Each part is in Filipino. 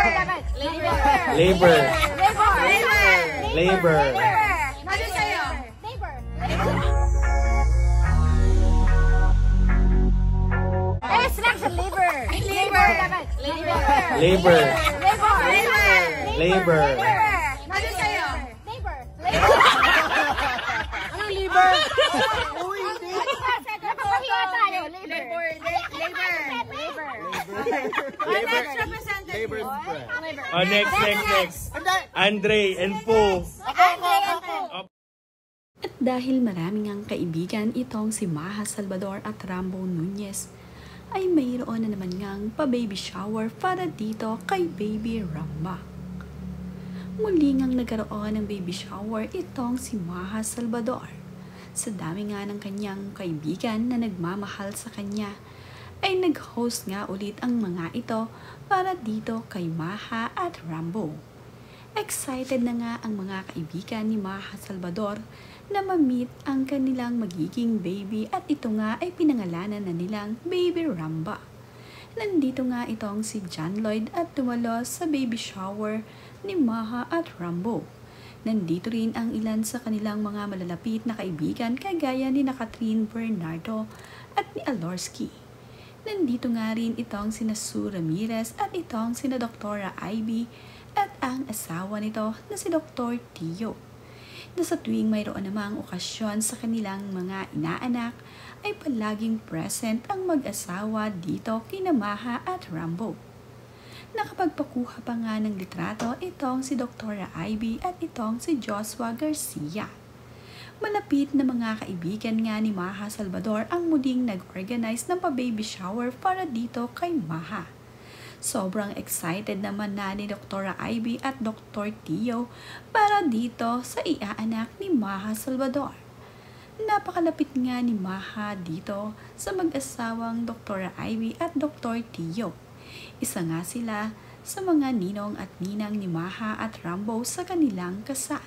Labor. Labor. Ano sa'yo? Labor. Labor. Ano sa'yo? Anong liver? Next representative. Oh, next. Andre and Po. At dahil maraming ang kaibigan itong si Maha Salvador at Rambo Nunez, ay mayroon na naman ngang pa-baby shower para dito kay Baby Ramba. Muli ngang nagkaroon ng baby shower itong si Maha Salvador. Sa dami nga ng kanyang kaibigan na nagmamahal sa kanya, ay nag-host nga ulit ang mga ito para dito kay Maha at Rambo. Excited na nga ang mga kaibigan ni Maha Salvador na ma-meet ang kanilang magiging baby at ito nga ay pinangalanan na nilang Baby Ramba. Nandito nga itong si John Lloyd at dumalo sa baby shower ni Maha at Rambo. Nandito rin ang ilan sa kanilang mga malalapit na kaibigan kagaya ni Catherine Bernardo at ni Alorsky. Nandito nga rin itong sina Sue Ramirez at itong sina Dr. Ivy at ang asawa nito na si Dr. Tio. Na sa tuwing mayroon namang okasyon sa kanilang mga inaanak ay palaging present ang mag-asawa dito kina Maha at Rambo. Nakapagpakuha pa nga ng litrato itong si Dr. Ivy at itong si Joshua Garcia. Malapit na mga kaibigan nga ni Maha Salvador ang muling nag-organize ng pa-baby shower para dito kay Maha. Sobrang excited naman na ni Dr. Ivy at Dr. Tio para dito sa iaanak ni Maha Salvador. Napakalapit nga ni Maha dito sa mag-asawang Dr. Ivy at Dr. Tio. Isa nga sila sa mga ninong at ninang ni Maha at Rambo sa kanilang kasal.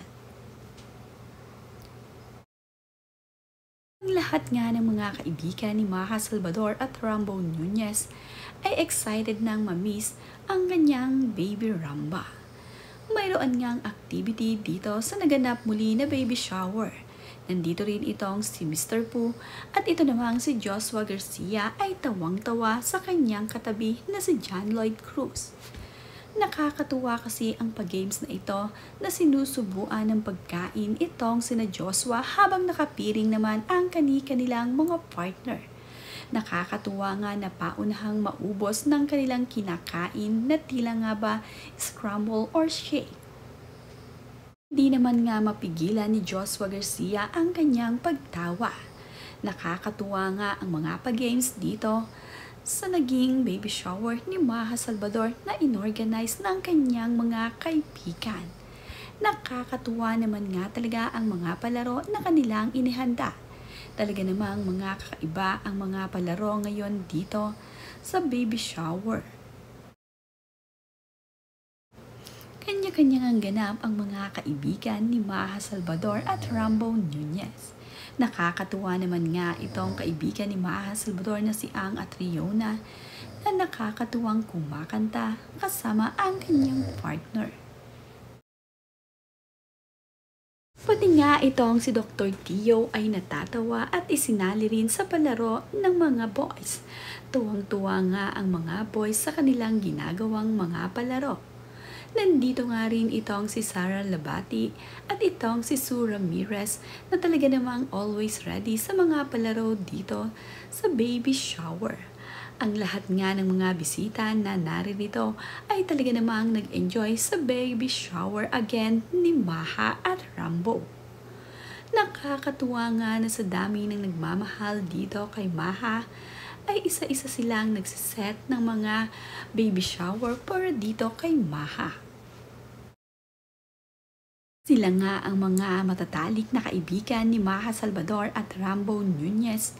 Ang lahat nga ng mga kaibigan ni Maha Salvador at Rambo Nunez ay excited nang ma-miss ang kanyang Baby Ramba. Mayroon ngang activity dito sa naganap muli na baby shower. Nandito rin itong si Mr. Pooh at ito namang si Joshua Garcia ay tawang-tawa sa kanyang katabi na si John Lloyd Cruz. Nakakatuwa kasi ang pag-games na ito na sinusubuan ng pagkain itong sina Joshua habang nakapiring naman ang kani-kanilang mga partner. Nakakatuwa nga na paunahang maubos ng kanilang kinakain na tila nga ba scramble or shake. Di naman nga mapigilan ni Joshua Garcia ang kanyang pagtawa. Nakakatuwa nga ang mga pag-games dito sa naging baby shower ni Maha Salvador na inorganize ng kanyang mga kaibigan. Nakakatuwa naman nga talaga ang mga palaro na kanilang inihanda. Talaga namang mga kakaiba ang mga palaro ngayon dito sa baby shower. Kanya-kanyang ganap ang mga kaibigan ni Maha Salvador at Rambo Nunez. Nakakatuwa naman nga itong kaibigan ni Maha Salvador na si Ang at Riona na nakakatuwang kumakanta kasama ang kanyang partner. Pati nga itong si Dr. Tio ay natatawa at isinali rin sa palaro ng mga boys. Tuwang-tuwa nga ang mga boys sa kanilang ginagawang mga palaro. Nandito nga rin itong si Sara Labati at itong si Sue Ramirez na talaga namang always ready sa mga palaro dito sa baby shower. Ang lahat nga ng mga bisita na naririto ay talaga namang nag-enjoy sa baby shower again ni Maha at Rambo. Nakakatuwa nga na sa dami ng nagmamahal dito kay Maha ay isa-isa silang nagsiset ng mga baby shower para dito kay Maha. Sila nga ang mga matatalik na kaibigan ni Maha Salvador at Rambo Nunez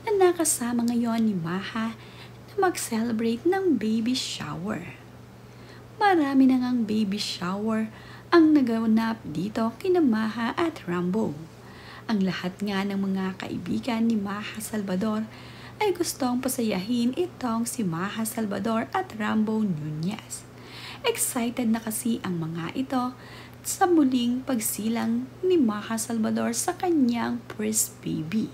na nakasama ngayon ni Maha na mag-celebrate ng baby shower. Marami na ngang baby shower ang naganap dito kina Maha at Rambo. Ang lahat nga ng mga kaibigan ni Maha Salvador ay gustong pasayahin itong si Maha Salvador at Rambo Nunez. Excited na kasi ang mga ito sa muling pagsilang ni Maha Salvador sa kanyang first baby.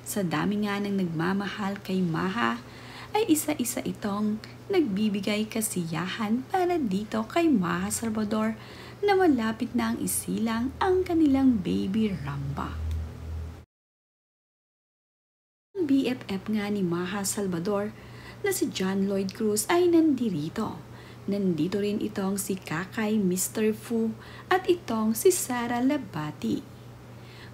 Sa dami nga ng nagmamahal kay Maha, ay isa-isa itong nagbibigay kasiyahan para dito kay Maha Salvador na malapit na ang isilang ang kanilang baby Ramba. Ang BFF nga ni Maha Salvador na si John Lloyd Cruz ay nandirito. Nandito rin itong si Kakay Mr. Fu at itong si Sara Labati.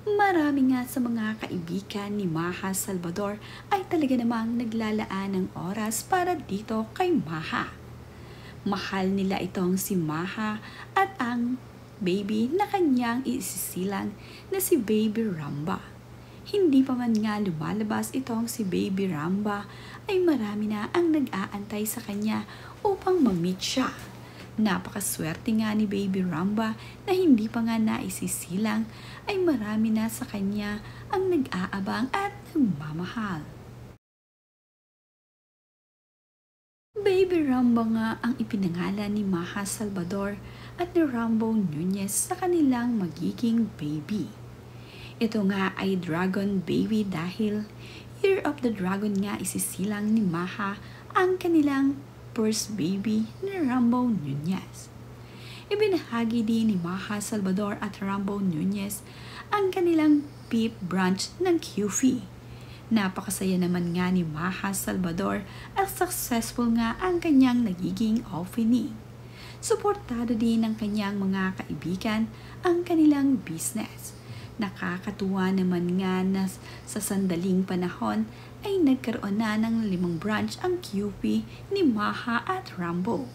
Marami nga sa mga kaibigan ni Maha Salvador ay talaga namang naglalaan ng oras para dito kay Maha. Mahal nila itong si Maha at ang baby na kanyang isisilang na si Baby Ramba. Hindi pa man nga lumalabas itong si Baby Ramba ay marami na ang nag-aantay sa kanya upang ma-meet siya. Napakaswerte nga ni Baby Ramba na hindi pa nga naisisilang ay marami na sa kanya ang nag-aabang at nagmamahal. Baby Ramba nga ang ipinangalan ni Maha Salvador at ni Rambo Nunez sa kanilang magiging baby. Ito nga ay Dragon Baby dahil Year of the Dragon nga isisilang ni Maha ang kanilang first baby ni Rambo Nunez. Ibinahagi din ni Maha Salvador at Rambo Nunez ang kanilang beef branch ng QFI. Napakasaya naman nga ni Maha Salvador at successful nga ang kanyang nagiging opening. Suportado din ng kanyang mga kaibigan ang kanilang business. Nakakatuwa naman nga na sa sandaling panahon ay nagkaroon na ng 5 branch ang QP ni Maha at Rambo.